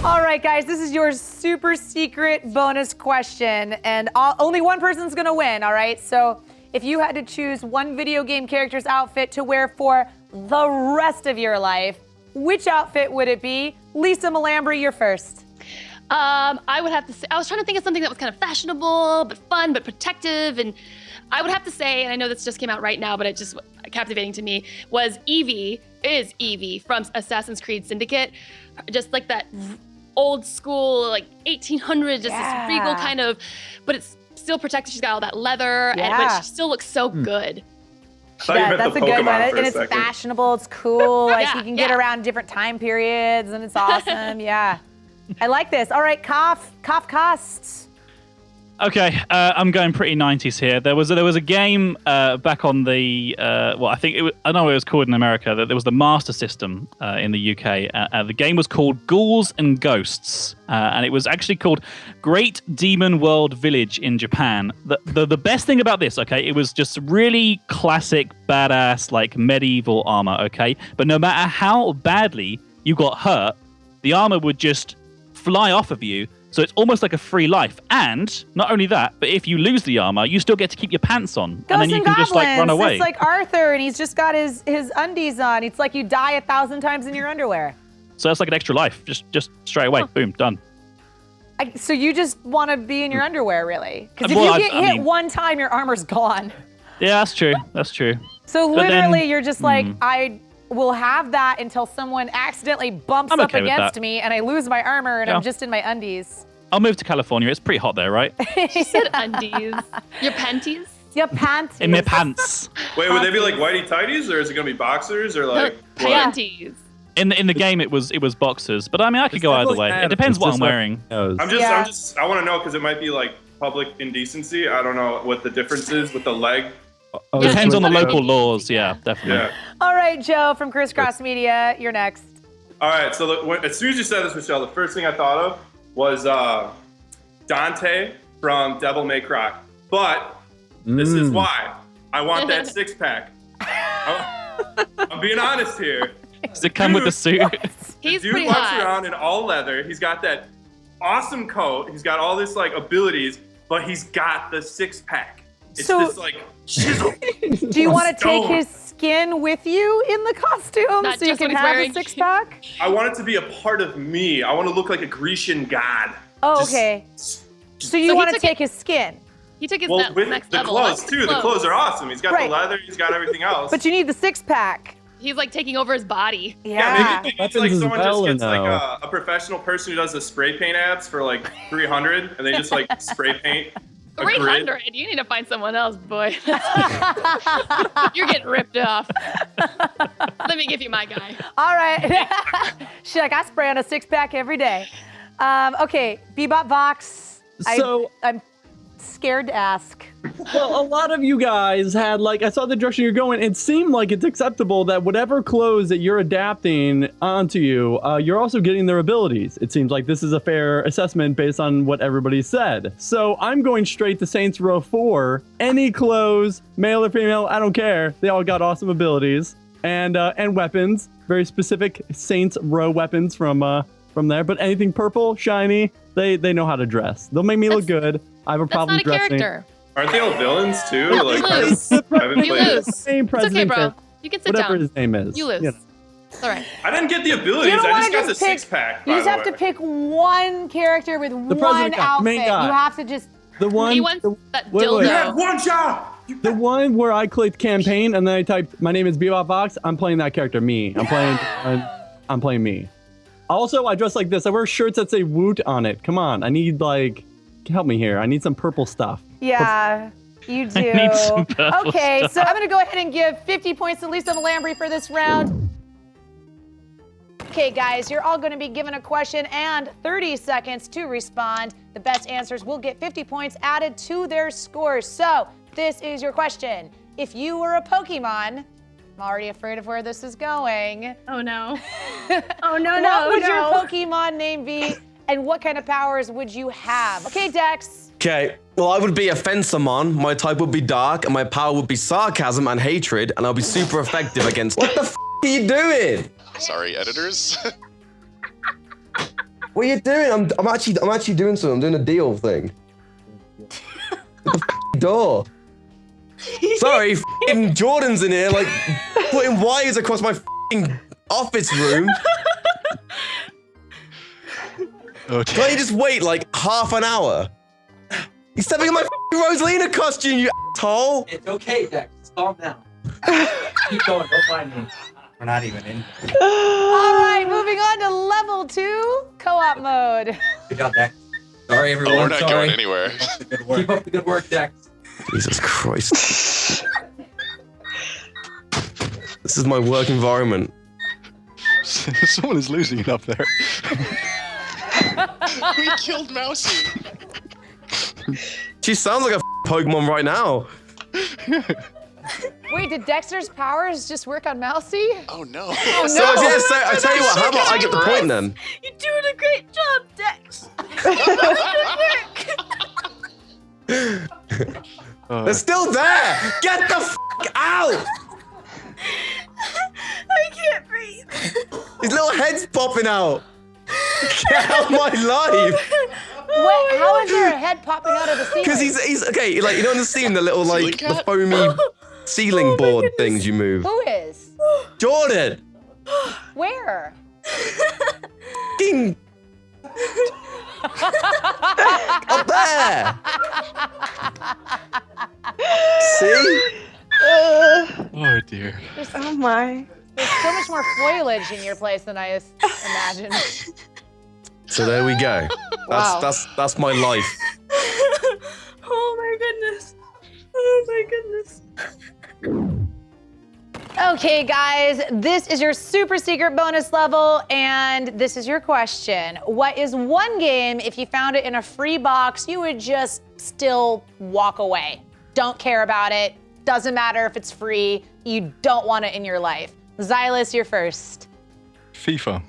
All right, guys, this is your super secret bonus question, and only one person's gonna win, all right? So if you had to choose one video game character's outfit to wear for the rest of your life, which outfit would it be? Lisa Malambri, you're first. I would have to say, I was trying to think of something that was kind of fashionable, but fun, but protective, and I would have to say, and I know this just came out right now, but it just captivating to me, was Evie from Assassin's Creed Syndicate. Just like that old school, like 1800s, just this regal kind of, but it's still protected. She's got all that leather, but she still looks so good. Yeah, that's a good one. And it's fashionable, it's cool, like you can get around different time periods, and it's awesome, yeah. I like this. All right, Kafkast. Okay, I'm going pretty 90s here. There was a game back on the I know what it was called in America. That there was the Master System in the UK. The game was called Ghouls and Ghosts, and it was actually called Great Demon World Village in Japan. The best thing about this, okay, it was just really classic, badass, like medieval armor, okay. But no matter how badly you got hurt, the armor would just fly off of you. So it's almost like a free life. And not only that, but if you lose the armor, you still get to keep your pants on. Ghosts and then you can just like run away. It's like Arthur, and he's just got his undies on. It's like you die 1,000 times in your underwear. So that's like an extra life. Just straight away. Boom, done. So you just want to be in your underwear, really? Because if you get hit one time, your armor's gone. Yeah, that's true. That's true. So literally, you're just like, I will have that until someone accidentally bumps up against me and I lose my armor and I'm just in my undies. I'll move to California. It's pretty hot there, right? She said undies. Your panties? Your panties. In my pants. Wait, would they be like whitey tighties, or is it gonna be boxers, or like panties? In the game, it was boxers, but I mean, I could go either way. It depends what I'm wearing. I want to know because it might be like public indecency. I don't know what the difference is with the leg. Depends on the local laws. Yeah, definitely. Yeah. All right, Joe from Crisscross Media, you're next. All right, so as soon as you said this, Michelle, the first thing I thought of was Dante from Devil May Cry. But this is why. I want that six-pack. I'm being honest here. Does it come with the suit? He's the dude pretty walks hot. around in all leather. He's got that awesome coat. He's got all this like abilities, but he's got the six-pack. It's this like chisel. Do you want to take his skin with you in the costume so you can have a six-pack? I want it to be a part of me. I want to look like a Grecian god. Oh, okay. So you want to take his skin? He took his with next the level. clothes too. The clothes are awesome. He's got the leather. He's got everything else. But you need the six-pack. He's like taking over his body. Yeah. Maybe it's like someone just gets like a professional person who does the spray paint ads for like $300, and they just like spray paint. 300? You need to find someone else, boy. You're getting ripped off. Let me give you my guy. All right. She's like, I spray on a six-pack every day. Okay, Bebop Vox. So I'm scared to ask. Well, a lot of you guys had, like, I saw the direction you're going. It seemed like it's acceptable that whatever clothes that you're adapting onto you, you're also getting their abilities. It seems like this is a fair assessment based on what everybody said. So I'm going straight to Saints Row 4. Any clothes, male or female, I don't care. They all got awesome abilities and weapons, very specific Saints Row weapons from there. But anything purple, shiny, they know how to dress. They'll make me look good. I have a problem That's not a dressing. character. Aren't they all villains too? No, like, you lose. You lose. It's okay, bro. You can sit whatever down. his name is. You lose. You know. It's all right. I didn't get the abilities. I just got the six-pack. You just have to pick one character with one outfit. You have to just. The one. He wants that dildo. You have one job. The one where I clicked campaign and then I typed my name is Bebop Vox. I'm playing that character, me. I'm playing me. Also, I dress like this. I wear shirts that say Woot on it. Come on, I need help me here. I need some purple stuff. Yeah, you do. I need some purple Okay, stuff. so I'm gonna go ahead and give 50 points to Lisa Malambri for this round. Okay, guys, you're all gonna be given a question and 30 seconds to respond. The best answers will get 50 points added to their scores. So, this is your question. If you were a Pokemon, I'm already afraid of where this is going. Oh no. What would your Pokemon name be, and what kind of powers would you have? Okay, Dex. Okay, well, I would be a Fencermon, my type would be dark, and my power would be sarcasm and hatred, and I'll be super effective against— What the f*** are you doing? Sorry, editors. What are you doing? I'm actually doing something. I'm doing a deal thing. The door. Sorry, Jordan's in here, like putting wires across my office room. Oh, Can't you just wait like half an hour? He's stepping in my Rosalina costume, you asshole! It's okay, Dex. Just calm down. Keep going. Don't mind me. We're not even in. All right, moving on to level 2, co-op mode. Good job, Dex. Sorry, everyone. we're not Sorry. going anywhere. Keep up the good work, Dex. Jesus Christ. This is my work environment. Someone is losing it up there. We killed Mousy. She sounds like a Pokemon right now. Wait, did Dexter's powers just work on Mousy? Oh no. So I tell you what, how about I get the point then? You're doing a great job, Dex. They're still there! Get the f out! I can't breathe. His little head's popping out. Get out of my life! Wait, how is your head popping out of the ceiling? Because he's okay, like, you know in the scene, the little, Ceiling like, the cat? foamy ceiling board things you move. Who is? Jordan! Where? Ding! Up there! See? Oh dear. Oh my. There's so much more foliage in your place than I imagined. So there we go. Wow. That's my life. Oh my goodness. Oh my goodness. Okay, guys, this is your super secret bonus level, and this is your question. What is one game, if you found it in a free box, you would just still walk away? Don't care about it. Doesn't matter if it's free. You don't want it in your life. Xylus, you're first. FIFA.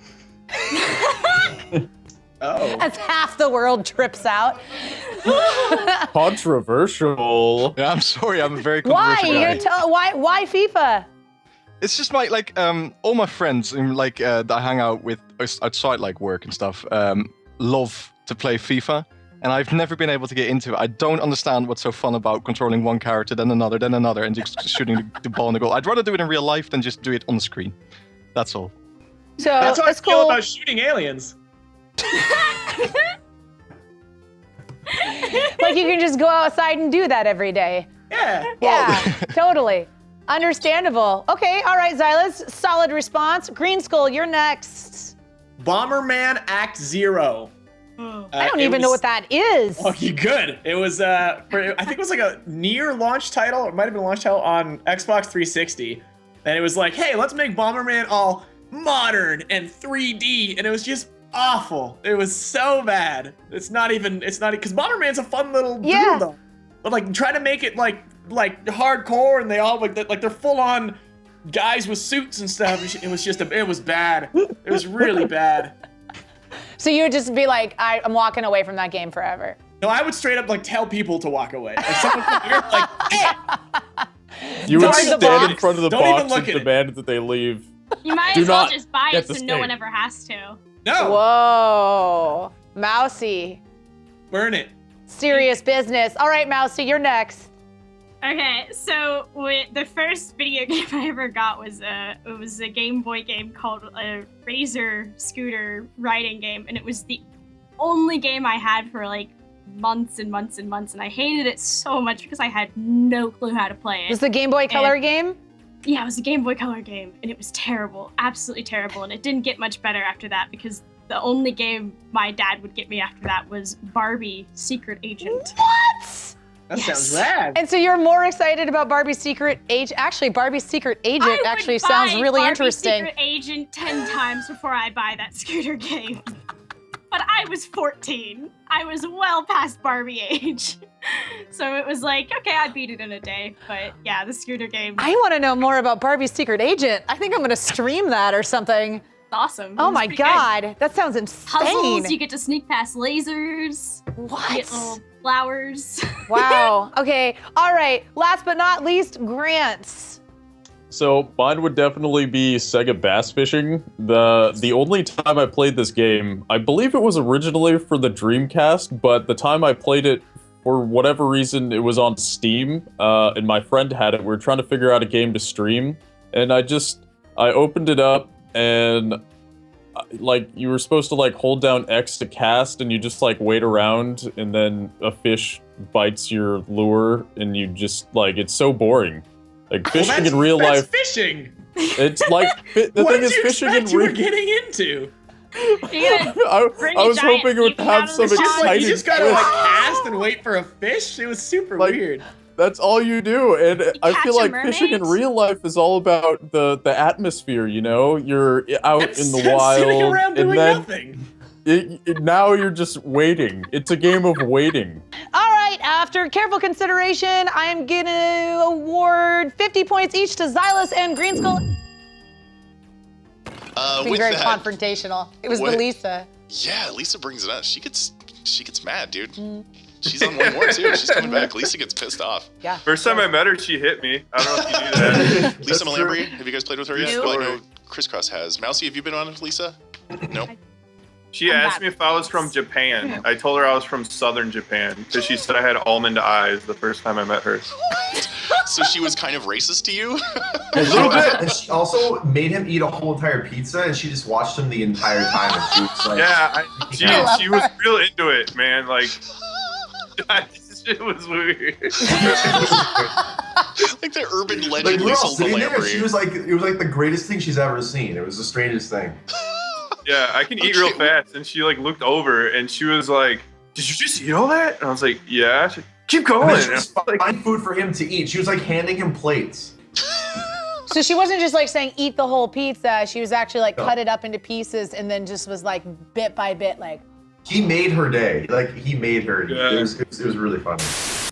Oh. As half the world trips out. Controversial. Yeah, I'm sorry. I'm a very Why? controversial You're guy. gonna tell why FIFA? It's just like all my friends that I hang out with outside like work and stuff love to play FIFA, and I've never been able to get into it. I don't understand what's so fun about controlling one character, then another, and just shooting the ball in the goal. I'd rather do it in real life than just do it on the screen. That's all. So That's how I it's feel cool. about shooting aliens. Like you can just go outside and do that every day. Yeah. Yeah, totally. Understandable. Okay, all right, Xylus, solid response. Green Skull, you're next. Bomberman Act Zero. I don't even know what that is. Oh, you good. It was, I think it was like a near launch title. It might have been a launch title on Xbox 360. And it was like, hey, let's make Bomberman all modern and 3D. And it was just awful. It was so bad. It's not, because Bomberman's a fun little Yeah. dude, though. But like, try to make it like hardcore, and they all like they're full on guys with suits and stuff. It was bad. It was really bad. So you would just be like, I'm walking away from that game forever. No, I would straight up like tell people to walk away. Like someone would hear, like, hey! You would Guard the stand box. in front of the Don't even box look and at it. demand that they leave. You might Do as well not just buy get it the so no one steak. ever has to. No, Whoa, Mousy, burn it. serious business. All right, Mousy, you're next. Okay, so the first video game I ever got was a Game Boy game called a Razor Scooter riding game, and it was the only game I had for like months and months and months, and I hated it so much because I had no clue how to play it. Was the Game Boy Color game? Yeah, it was a Game Boy Color game, and it was terrible, absolutely terrible, and it didn't get much better after that because the only game my dad would get me after that was Barbie Secret Agent. What? That Yes. sounds rad. And so you're more excited about Barbie's Secret Agent? Actually, Barbie's Secret Agent I would actually sounds buy really Barbie interesting. Secret Agent 10 times before I buy that scooter game. But I was 14. I was well past Barbie age. So it was like, okay, I'd beat it in a day. But yeah, the scooter game, I want to know more about Barbie's Secret Agent. I think I'm going to stream that or something. it's awesome. It Oh was my pretty good. God, that sounds insane. Puzzles, you get to sneak past lasers. You get What? little flowers. Wow. Okay. All right. Last but not least, grants. So mine would definitely be Sega Bass Fishing. The only time I played this game, I believe it was originally for the Dreamcast, but the time I played it, for whatever reason, it was on Steam, and my friend had it. We were trying to figure out a game to stream, and I opened it up, and like you were supposed to like hold down X to cast, and you just like wait around, and then a fish bites your lure, and you just like it's so boring. Like fishing in real life. Fishing. It's like the thing is fishing in you were real. getting into? I was hoping it would have some exciting. You just gotta like twist. cast and wait for a fish. It was super weird. That's all you do, and I catch feel a like fishing in mermaid? real life is all about the atmosphere. You know, you're out in the Sitting wild, around and doing then nothing. now you're just waiting. It's a game of waiting. All right, after careful consideration, I am going to award 50 points each to Xylus and Green Skull. Being With very that, confrontational. It was what- the Lisa. Yeah, Lisa brings it up. She gets mad, dude. She's on one more too. She's coming back. Lisa gets pissed off. Yeah. First time I met her, she hit me. I don't know if you knew that. Lisa Malambry, have you guys played with her yet? No. Well, I know Crisscross has. Mousy, have you been on with Lisa? No. She asked me if I was from Japan. I told her I was from southern Japan because she said I had almond eyes the first time I met her. So she was kind of racist to you? And she also made him eat a whole entire pizza, and she just watched him the entire time. And she was like, Yeah, she was real into it, man. Like, it was weird. Like the urban Like legend we were all Lisa sitting there, and Malambry. she was like, it was like the greatest thing she's ever seen. It was the strangest thing. Yeah, I can eat real fast. And she like looked over and she was like, "Did you just eat all that?" And I was like, "Yeah." She, keep going. And then she was finding food for him to eat. She was like handing him plates. So she wasn't just like saying eat the whole pizza. She was actually like cut it up into pieces and then just was like bit by bit like. He made her day. Like he made her. Yeah. It was really funny.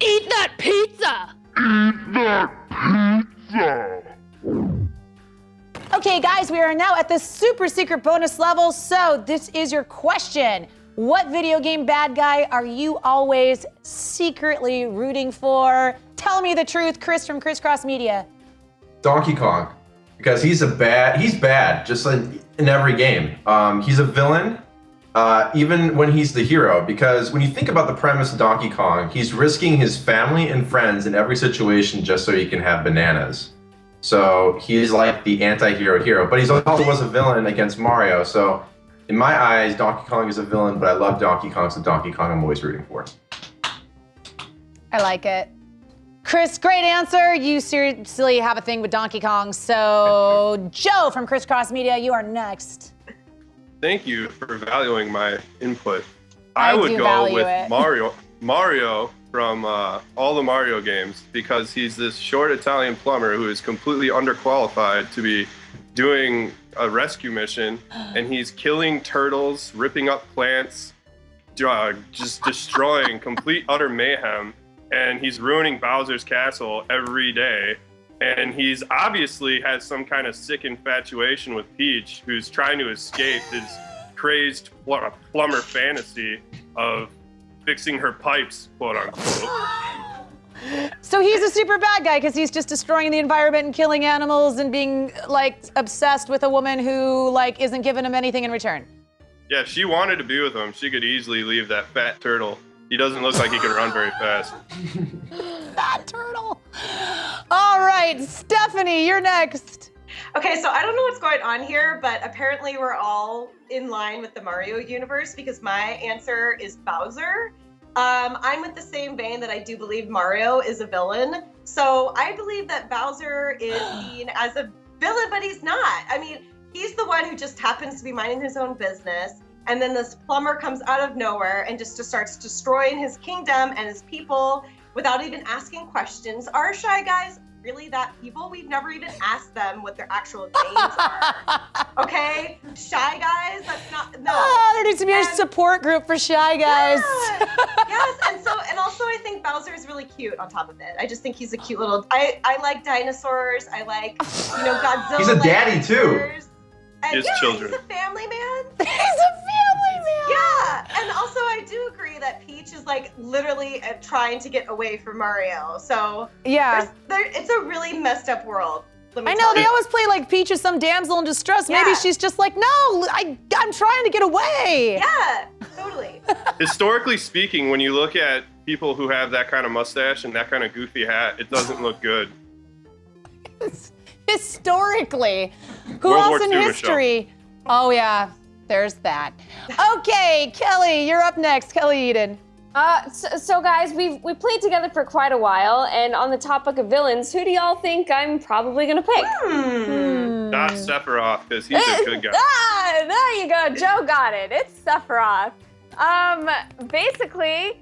Eat that pizza! Okay, guys, we are now at the super secret bonus level. So this is your question. What video game bad guy are you always secretly rooting for? Tell me the truth, Chris from Crisscross Media. Donkey Kong, because he's bad, just like in every game. He's a villain, even when he's the hero. Because when you think about the premise of Donkey Kong, he's risking his family and friends in every situation just so he can have bananas. So he's like the anti-hero hero, but he's also was a villain against Mario. So in my eyes, Donkey Kong is a villain, but I love Donkey Kong, so Donkey Kong I'm always rooting for. I like it. Chris, great answer. You seriously have a thing with Donkey Kong. So Joe from Crisscross Media, you are next. Thank you for valuing my input. I I would do go value with it. Mario from all the Mario games because he's this short Italian plumber who is completely underqualified to be doing a rescue mission, and he's killing turtles, ripping up plants, just destroying complete utter mayhem, and he's ruining Bowser's castle every day. And he's obviously has some kind of sick infatuation with Peach, who's trying to escape his crazed plumber fantasy of fixing her pipes, quote unquote. So he's a super bad guy because he's just destroying the environment and killing animals and being like obsessed with a woman who like isn't giving him anything in return. Yeah, if she wanted to be with him, she could easily leave that fat turtle. He doesn't look like he can run very fast. Fat turtle. All right, Stephanie, you're next. Okay, so I don't know what's going on here, but apparently we're all in line with the Mario universe because my answer is Bowser. I'm with the same vein that I do believe Mario is a villain. So I believe that Bowser is seen as a villain, but he's not. I mean, he's the one who just happens to be minding his own business. And then this plumber comes out of nowhere and just starts destroying his kingdom and his people without even asking questions. Are Shy Guys really that people? We've never even asked them what their actual names are. Okay? Shy Guys? That's not, no. Oh, there needs to be a support group for Shy Guys. Yeah. Yes, and also I think Bowser is really cute on top of it. I just think he's a cute little, I like dinosaurs. I like, Godzilla. He's a daddy too. And His children. He's a family man. He's a family man. Yeah, and also I do agree that Peach is like literally trying to get away from Mario. So yeah, it's a really messed up world. I know, they always play like Peach is some damsel in distress. Maybe she's just like, no, I'm trying to get away. Yeah, totally. Historically speaking, when you look at people who have that kind of mustache and that kind of goofy hat, it doesn't look good. Historically. Who World else War in II, history? Oh, yeah, there's that. Okay, Kelly, you're up next. Kelly Eden. So guys, we've played together for quite a while, and on the topic of villains, who do y'all think I'm probably gonna pick? Not Sephiroth, because he's a good guy. There you go, Joe got it. It's Sephiroth. Basically,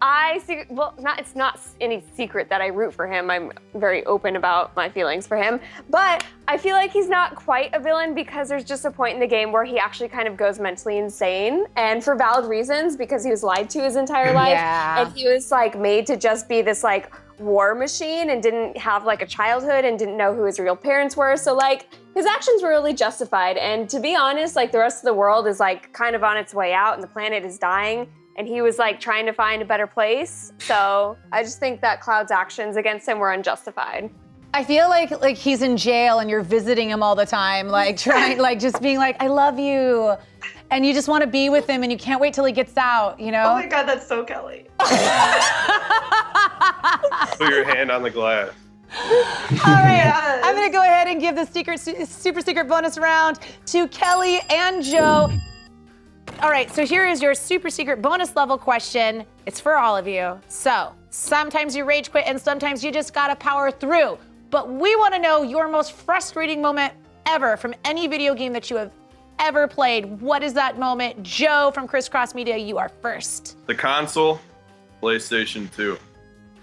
it's not any secret that I root for him. I'm very open about my feelings for him, but I feel like he's not quite a villain because there's just a point in the game where he actually kind of goes mentally insane, and for valid reasons, because he was lied to his entire life, and he was like made to just be this like war machine and didn't have like a childhood and didn't know who his real parents were. So like his actions were really justified, and to be honest, like the rest of the world is like kind of on its way out and the planet is dying. And he was like trying to find a better place. So I just think that Cloud's actions against him were unjustified. I feel like he's in jail and you're visiting him all the time, like trying, like just being like, I love you. And you just want to be with him and you can't wait till he gets out, you know? Oh my God, that's so Kelly. Put your hand on the glass. All right, I'm gonna go ahead and give the super secret bonus round to Kelly and Joe. All right, so here is your super secret bonus level question. It's for all of you. So sometimes you rage quit and sometimes you just gotta power through. But we wanna know your most frustrating moment ever from any video game that you have ever played. What is that moment? Joe from Crisscross Media, you are first. The console, PlayStation 2.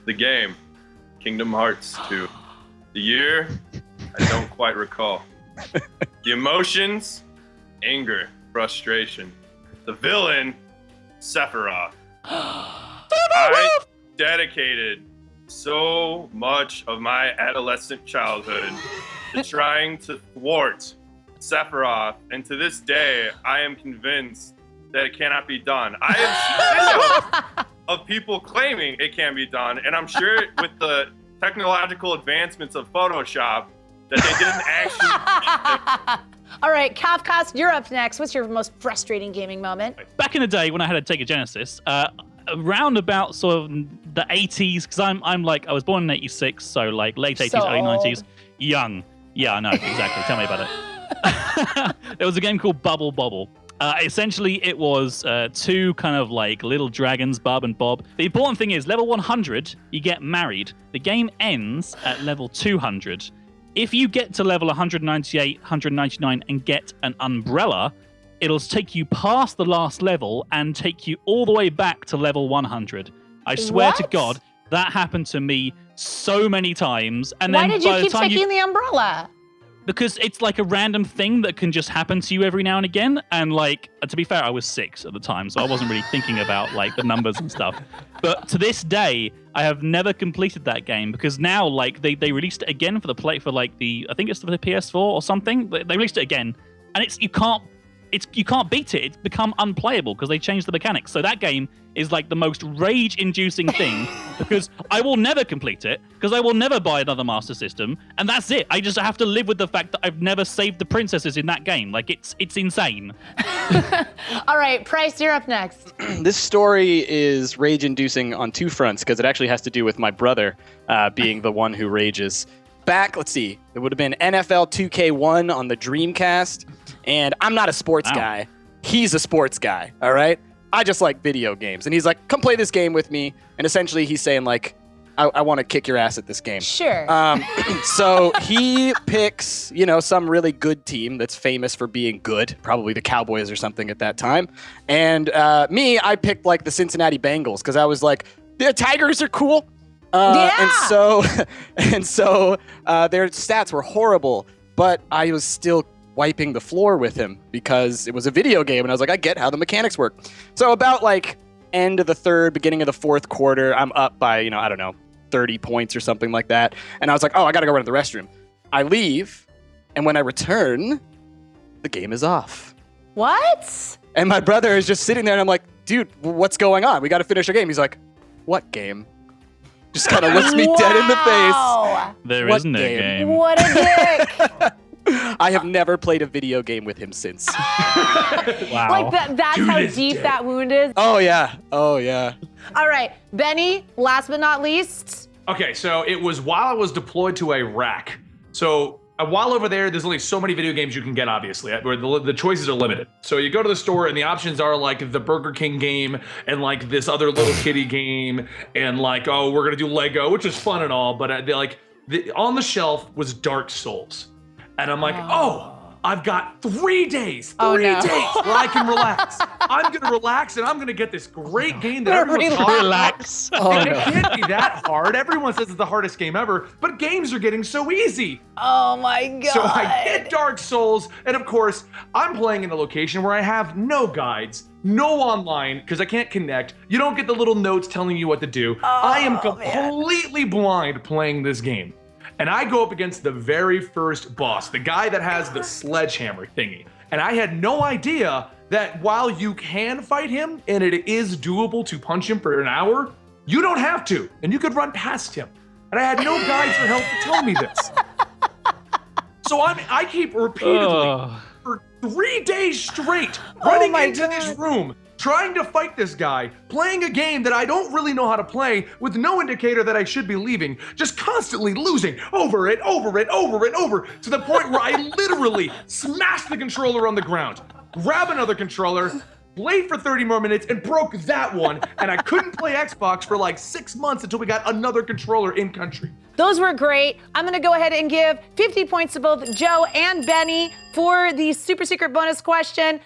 The game, Kingdom Hearts 2. The year, I don't quite recall. The emotions, anger, frustration. The villain, Sephiroth. I dedicated so much of my adolescent childhood to trying to thwart Sephiroth, and to this day, I am convinced that it cannot be done. I have seen videos of people claiming it can be done, and I'm sure with the technological advancements of Photoshop that they didn't actually. All right, Kafkas, you're up next. What's your most frustrating gaming moment? Back in the day when I had a Sega Genesis, around about sort of the 80s, because I was born in 86, so like late 80s, early 90s, young. Yeah, I know, exactly. Tell me about it. There was a game called Bubble Bobble. Essentially, it was two kind of like little dragons, Bub and Bob. The important thing is, level 100, you get married. The game ends at level 200. If you get to level 198, 199 and get an umbrella, it'll take you past the last level and take you all the way back to level 100. I swear to God, that happened to me so many times. And Why then did you keep taking the umbrella? Because it's like a random thing that can just happen to you every now and again. And like, to be fair, I was 6 at the time, so I wasn't really thinking about like the numbers and stuff. But to this day, I have never completed that game because now like they released it again for I think it's for the PS4 or something. They released it again, and you can't beat it. It's become unplayable because they changed the mechanics. So that game is like the most rage-inducing thing because I will never complete it because I will never buy another Master System, and that's it. I just have to live with the fact that I've never saved the princesses in that game. Like it's insane. All right, Price, you're up next. This story is rage-inducing on two fronts because it actually has to do with my brother being the one who rages. Back, let's see, it would have been NFL 2K1 on the Dreamcast, and I'm not a sports guy. He's a sports guy, all right? I just like video games. And he's like, come play this game with me. And essentially he's saying like, I want to kick your ass at this game. Sure. So he picks, some really good team that's famous for being good, probably the Cowboys or something at that time. And I picked like the Cincinnati Bengals because I was like, the Tigers are cool. And so their stats were horrible, but I was still wiping the floor with him because it was a video game, and I was like, I get how the mechanics work. So about like end of the third, beginning of the fourth quarter, I'm up by, 30 points or something like that. And I was like, oh, I gotta go run to the restroom. I leave, and when I return, the game is off. What? And my brother is just sitting there, and I'm like, dude, what's going on? We gotta finish our game. He's like, what game? Just kind of looks me dead in the face. There What isn't a game. What a dick. I have never played a video game with him since. Wow. Like that's how deep that wound is. Oh yeah. Oh yeah. All right, Benny, last but not least. Okay, so it was while I was deployed to Iraq. So while over there's only so many video games you can get, obviously, where the choices are limited. So you go to the store and the options are like the Burger King game and like this other little kitty game and like, oh, we're gonna do Lego, which is fun and all, but on the shelf was Dark Souls. And I'm like, oh, I've got 3 days, three days where I can relax. I'm gonna relax and I'm gonna get this great game that everyone's talking Relax. about. It can't be that hard. Everyone says it's the hardest game ever, but games are getting so easy. Oh my god. So I hit Dark Souls, and of course, I'm playing in a location where I have no guides, no online, because I can't connect. You don't get the little notes telling you what to do. I am completely blind playing this game. And I go up against the very first boss, the guy that has the sledgehammer thingy. And I had no idea that while you can fight him, and it is doable to punch him for an hour, you don't have to, and you could run past him. And I had no guides or help to tell me this. So I keep repeatedly, for 3 days straight, running into this room, trying to fight this guy, playing a game that I don't really know how to play with no indicator that I should be leaving, just constantly losing over and over to the point where I literally smashed the controller on the ground, grab another controller, played for 30 more minutes and broke that one, and I couldn't play Xbox for like 6 months until we got another controller in country. Those were great. I'm gonna go ahead and give 50 points to both Joe and Benny for the super secret bonus question.